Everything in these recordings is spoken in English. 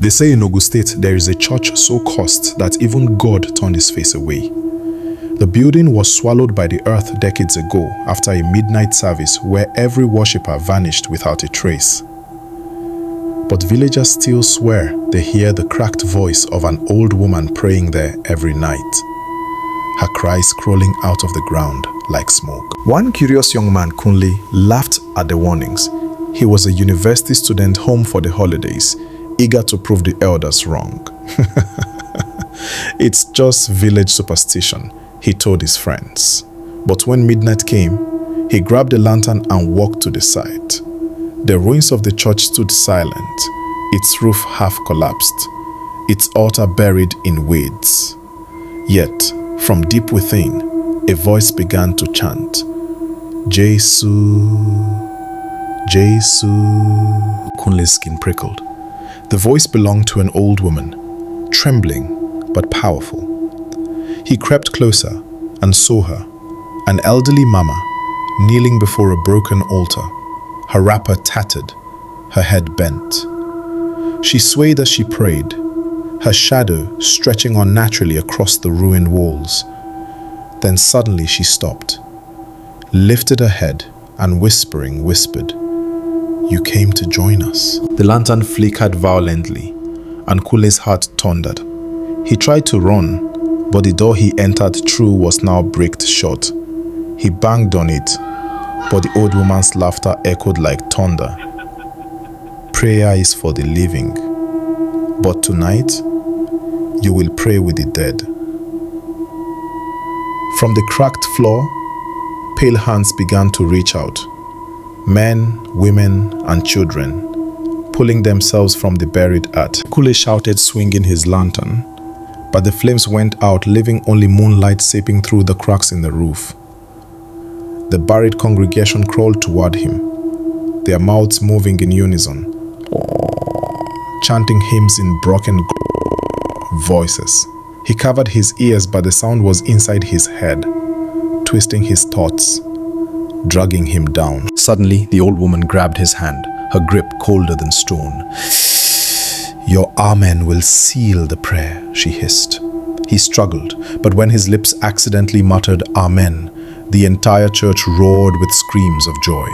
They say in Ogun State there is a church so cursed that even God turned his face away. The building was swallowed by the earth decades ago after a midnight service where every worshipper vanished without a trace. But villagers still swear they hear the cracked voice of an old woman praying there every night, her cries crawling out of the ground like smoke. One curious young man, Kunle, laughed at the warnings. He was a university student home for the holidays, eager to prove the elders wrong. It's just village superstition, he told his friends. But when midnight came, he grabbed a lantern and walked to the site. The ruins of the church stood silent, its roof half collapsed, its altar buried in weeds. Yet, from deep within, a voice began to chant, "Jesu, Jesu." Kunle's skin prickled. The voice belonged to an old woman, trembling but powerful. He crept closer and saw her, an elderly mama, kneeling before a broken altar, her wrapper tattered, her head bent. She swayed as she prayed, her shadow stretching unnaturally across the ruined walls. Then suddenly she stopped, lifted her head and whispered, "You came to join us." The lantern flickered violently and Kunle's heart thundered. He tried to run, but the door he entered through was now bricked shut. He banged on it, but the old woman's laughter echoed like thunder. "Prayer is for the living, but tonight you will pray with the dead." From the cracked floor, pale hands began to reach out. Men, women, and children, pulling themselves from the buried earth. Kunle shouted, swinging his lantern, but the flames went out, leaving only moonlight seeping through the cracks in the roof. The buried congregation crawled toward him, their mouths moving in unison, chanting hymns in broken voices. He covered his ears, but the sound was inside his head, twisting his thoughts, dragging him down. Suddenly, the old woman grabbed his hand, her grip colder than stone. "Your amen will seal the prayer," she hissed. He struggled, but when his lips accidentally muttered amen, the entire church roared with screams of joy.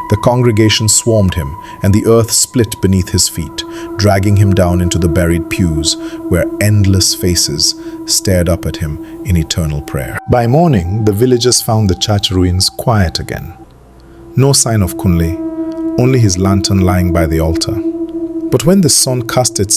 The congregation swarmed him, and the earth split beneath his feet, dragging him down into the buried pews, where endless faces stared up at him in eternal prayer. By morning, the villagers found the church ruins quiet again. No sign of Kunle, only his lantern lying by the altar. But when the sun cast its